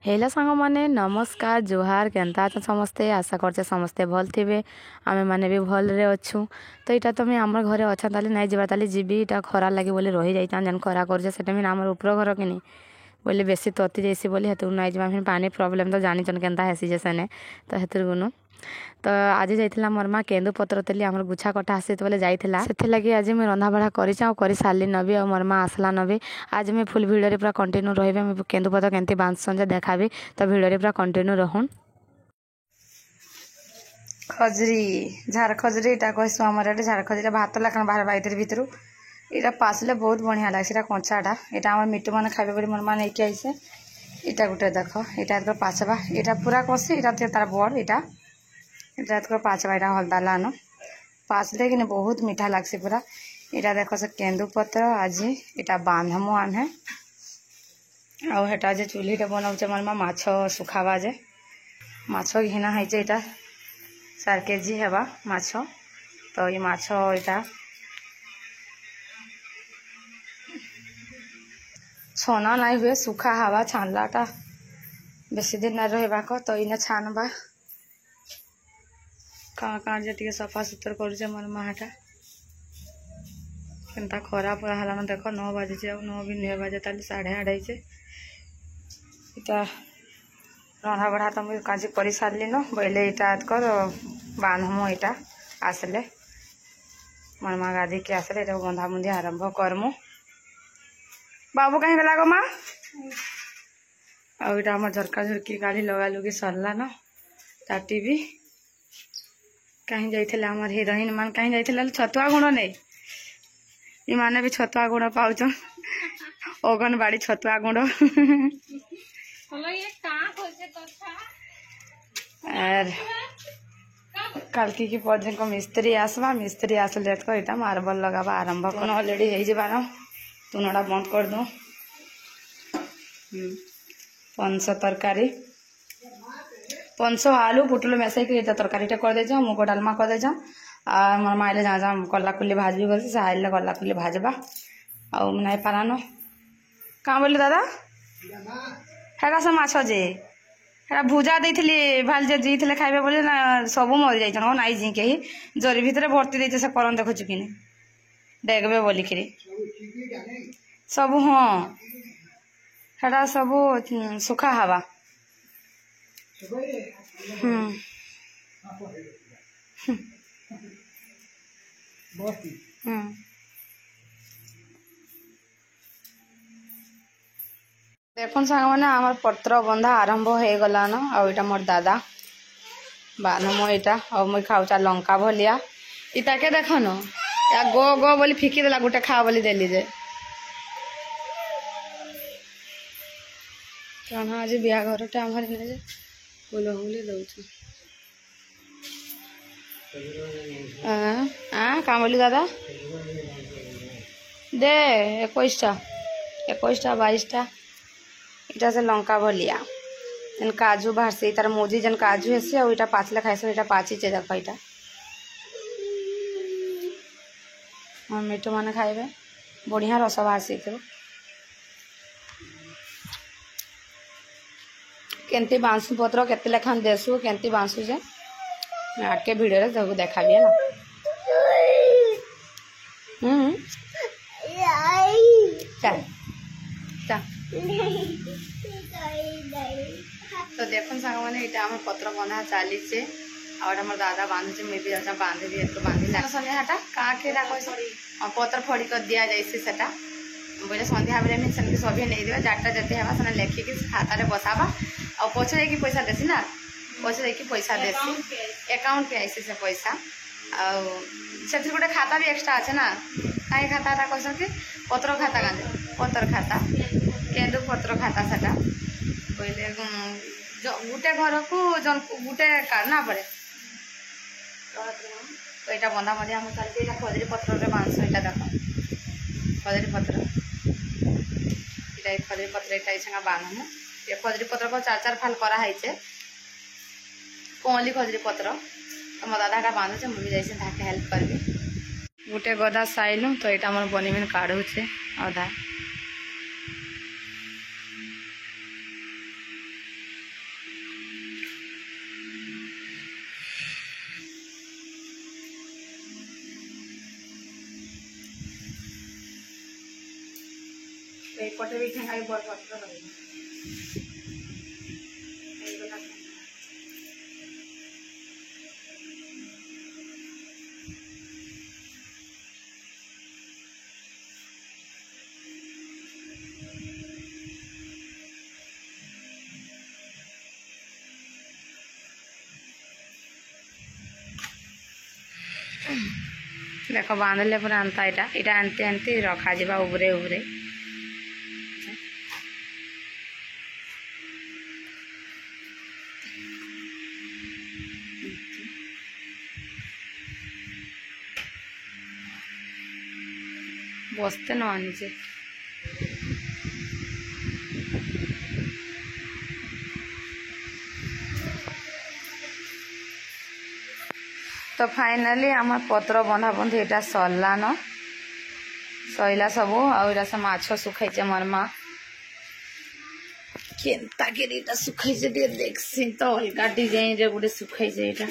हेला सांग माने नमस्कार जुहार केनता अच्छा समस्ते आशा करछे समस्ते भल थिबे आमे माने भी भल रे अच्छू। तो इटा तो मैं आमर घरे अच्छा ताली नहीं जीवा ताली जीबी इटा खरा लगे बोले रही जाइता जेन खरा करछे सेटा मैं आमर ऊपर घर कि नहीं बोले बेसी तती जैसी बोले हेतु नहीं जीवा फिर पानी प्रॉब्लम तो जानिचन केनता हेसी जे सेने तो हेतुर गुनु तो आज जाइथिला मोर माँ केंदु पत्र तेली आमर गुछा कटा आसी बोले जाइथिला सेथे लगी आज मैं रंधा बढ़ा करिछा और करि सारली नबी और मोर माँ आसला नबी आज मैं फुल भिडियो रे पूरा कंटिन्यू रहिबे मैं केंदु पत्र केंती बांधसन जे देखाबी तो भिडियो रे पूरा कंटिन्यू रहून। खजरी झार खजरी इटा कहसु हमर एटे झार खजरी भात लाखन बाहर बाइतर भितरु इटा पासले बहुत बढ़िया लागसे इटा कंचाटा इटा हमर मिट्टू माने खाइबे बोली मोर माँ नै के आइसे इटा गुटे देख इटा तो पाछबा इटा पूरा कसी इटा तार बड़ इटा इटा तो पाछबा इटा हलदा लानो पाछले कि बहुत मीठा लागसे पूरा इटा देख से केंदु पत्र आज इटा बांधमु आमे आउ हेटा जे चूल्ही बनाऊे मोर माँ माछ सुखावा जे माछ घिना है इटा 4 केजी हेबा माछ तो ये माछ इटा छना नहीं हुए सुखा हवा छानलाटा बेसी दिन ना रहबाक तो इने छानबा कहाँ कहाँ जे टिके सफा सुतर करुचे मोर माटा केनता खरा पूरा हलान देख 9 बजे 9 भी 9 बजे ताली 8:30 इटा रंधा बढ़ा तो मुझे काजी कर सारे न बोले इटा कर बांधमु इटा आसले मोर माँ गाधी के आसले इटा बंधा बुंधी आरंभ करमु बाबू कहीं गला गो माँ आईटा आम झरका झुरकी गाड़ी लगा लुगी सरला न ताटी भी कहीं जाइथिले हमर हिरोइन मान कहीं जाइथिले छतुआ गुण नहीं इ माने भी छतुआ गुण पाउछ अगनबाड़ी छतुआ गुण और कल की पर्यटन को मिस्त्री आसवा मिस्त्री आसले तो इटा मार्बल लगावा आरंभ कर ऑलरेडी हो जबार तुनड़ा बंद कर दो 500 तरकारी 500 आलू पुटल मेसई के तरकारी कर दे मुग डालमा कर दे मोर माँ जा जा कला कुली भाजबी बोल से आइले कला कुली भाजबा आ नहीं पारान कहाँ बोले दादा हेरा सब माछ जे हेरा भुजा देइथिली भाल जे जीथिले खाइबे बोले ना सब मर जाइछन हो नाइ जी केही जरी भितरे भर्ती देइछे से करन देखछु किने डेगबे बोली खिरी सब हाँ हेरा सब सुखा हवा देखुन सांग मैंने आम पत्र बंधा आरंभ हो गला न आईटा मोर दादा बानमो इटा और मुई खाऊचा लंका भलिया इटा के देख न या गो गो बोली फिकी देला गुटे खा बोली देली जे आज बिया घरटे आमर जे फूल हुले दउछ कहाँ बोली दादा दे 21टा 22टा इटा से लंका भलिया जन काजू बाहर से तार मोजी जन काजू हेसी और इटा पाचले खाइस इटा पाचिचे देख इटा हम मिठू माने खाइबे बढ़िया रस बाहर से केंती बांसु पत्र केते लेखान देसु केंती बांसु जे आके वीडियो रे सब देखा भी है ना चल चल तो देखो सांग मैंने इटा हम पत्र बना चली से और हमर दादा बांधे मैं भी जा बांधे भी एक बांधी संध्या हाटा का के पत्र फड़ी कर दिया जाइसे सेटा बोले संध्या बेले में सेन सभी नहीं देबा जाटा जते हेबा सने लेखि के खाता रे बसाबा और पछरे की पैसा देसी ना पछरे की पैसा देसी अकाउंट पे आइसे से पैसा और सेठी गोटे खाता भी एक्स्ट्रा আছে ना काई खाताटा कहसन कि पत्र खाता गांधे पत्र खाता केंदु पत्र खाता सेटा बोले गुटे घर को जन गुटे काढ़ना पड़े तो यहाँ बंधा बंधा हम चलते खजरी पत्र रे मांस इटा देख खजरी पत्र इटा खजरी पत्र इटा संगा बांधमु ये खजरी पत्र को 4 फाल करा है कोली खजरी पत्र तो मो दादा बांधुचे मुझे जैसे ताके हेल्प करबी गुटे गदा साइलु तो यहाँ मोर बनी काढ़ुचे एपटे भी ठेंगा भी बड़ पत्र रही देख बांधले पूरा अंता इटा आनते आनते रखा जा उबरे उबरे बसते न नीचे तो फाइनली आम पत्र बंधा बंधी यहाँ सरला न सैला सब आटा से माछ सुखाई मोर माँ केन्ता के सुखाई देखसी तो अलग डिजाइन रे गोटे सुखाई देख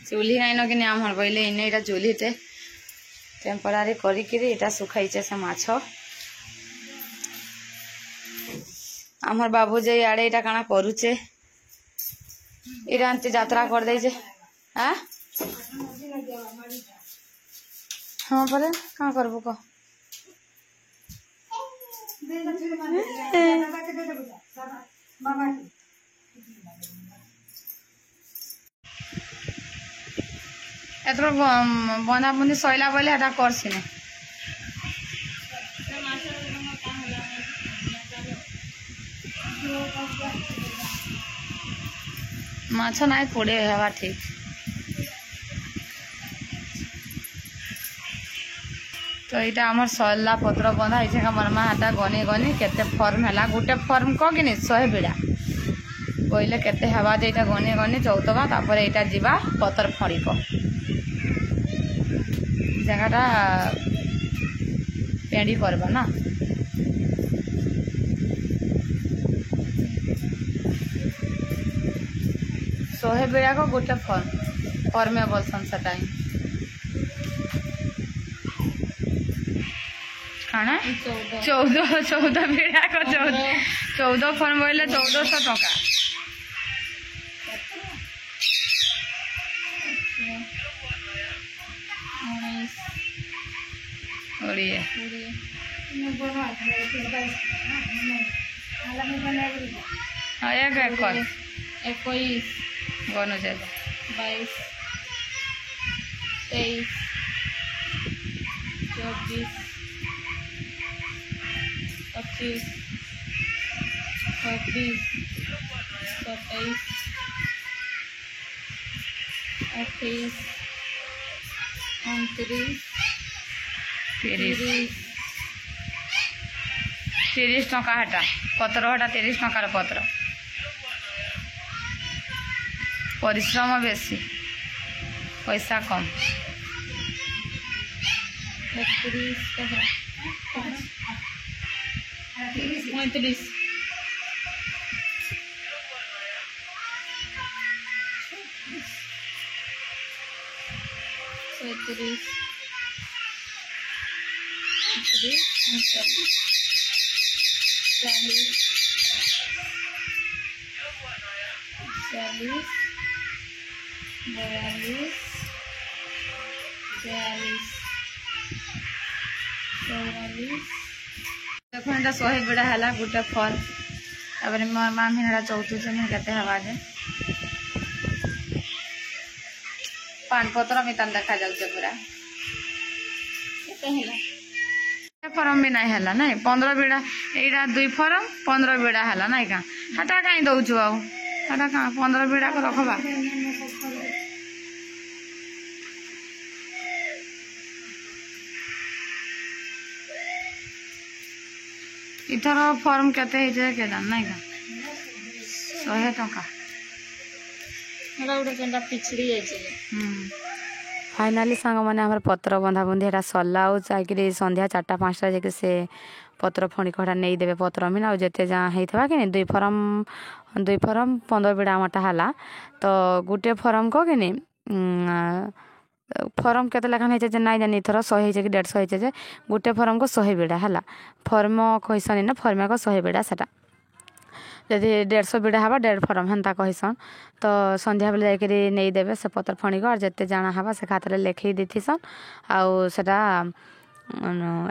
चूल्ही नाइन कि आम बोले इन यहाँ चूल्ही टे टेम्परारी कर सुखाई से माछ आमर बाबू जे आड़े इटा काना करुचे इटा एमती यात्रा कर दे हाँ पर क्या करबू कह एतर बंधा बुंदी सैला बोले हटा करसी ना माछ नाई पड़े हवा ठीक तो यहाँ आम सरला पत्र बंधा है मरमा हाटा गनी गनी केते फर्म है गोटे फर्म कह कि 100 बिड़ा बोले केते हवा जे गनी गनी चौदवा तापर यहाँ जीवा पतर फड़िक जगहटा पेड़ी करवा ना शहे बेड़ा को गोटे फर्म बोलसन से खाना 14 बेड़ा को 14 फर्म बोले 1400 टका गनु 22 23 24 25 26 27 28 29 30 टका हटा पत्र हटा 30 टकार पत्र परिश्रम बेसी पैसा कम 35 देखो एटा 100 बेड़ा है गोटे फल तापर मोर मामी हेड़ा चौथुचन केते हवा जे पान पत्र मितान देखा जाउचे पूरा फरम भी नहीं है ना 15 बेड़ा यहाँ 2 फरम 15 बेड़ा है ना क्या हटा कहीं दौचु आटा क्या 15 बेड़ा को रखबा इथर फर्म केते के जान ना क्या 100 टका गोटे पिछड़ी फाइनाली सांग मैंने आम पत्र बंधा बुंधी एटा सरला जाकि संध्या 4-5 जाकि से पत्र फणी कड़ा नहीं देवे पत्र मिन आउ जिते जहाँ होता कि 2 फरम 15 बिड़ा आमटा है तो गोटे फरम को कि फरम के लेखान होचे ना जानी थर 100 कि 150 होचे गोटे फरम को 100 बिड़ा है फर्म कहसन ना फर्मे को 100 बिड़ा सेटा जदि 150 बिड़ा हवा 1.5 फरम हेन्ता कहसन तो संध्या बेले जाकि नहीं देवे से पत्र फणी को जिते जाना हवा से खाते लिखी देथिसन आउ सेटा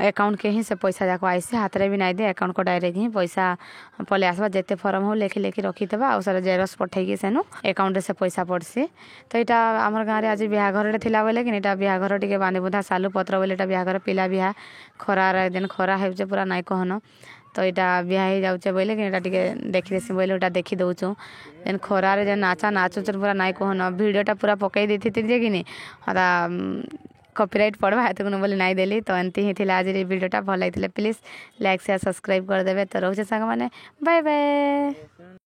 अकाउंट के ही से पैसा जाक आईसी हाथ में भी नहीं दे अकाउंट को डायरेक्ट ही पैसा पलि आसवा जिते फर्म हो लिखी लिखी रखीदेवा आउ सर जेरक्स पठेकी सेनु अकाउंट से पैसा पड़सी तो यहाँ आम गाँव में आज बिहाघर थिला बोले कि बिहाघर टे बांधी बुधा सालू पत्र बोले बिहाघर पिला बिहा खरार दिन खरा हो पूरा नाई कहन तो यहाँ बिहा हो जाऊे बोले कि देखी बोले देखी दौचु जेन खरार जेन नाचा नाचुचन पूरा नाई कहन भिडटा पूरा पकई दी थी जे कि कॉपीराइट पड़वा है तो बोले नहीं देली तो एमती ही आज वीडियोटा भल लगी प्लीज लाइक शेयर सब्सक्राइब करदेवे तो रोचे सांग मैंने बाय बाय।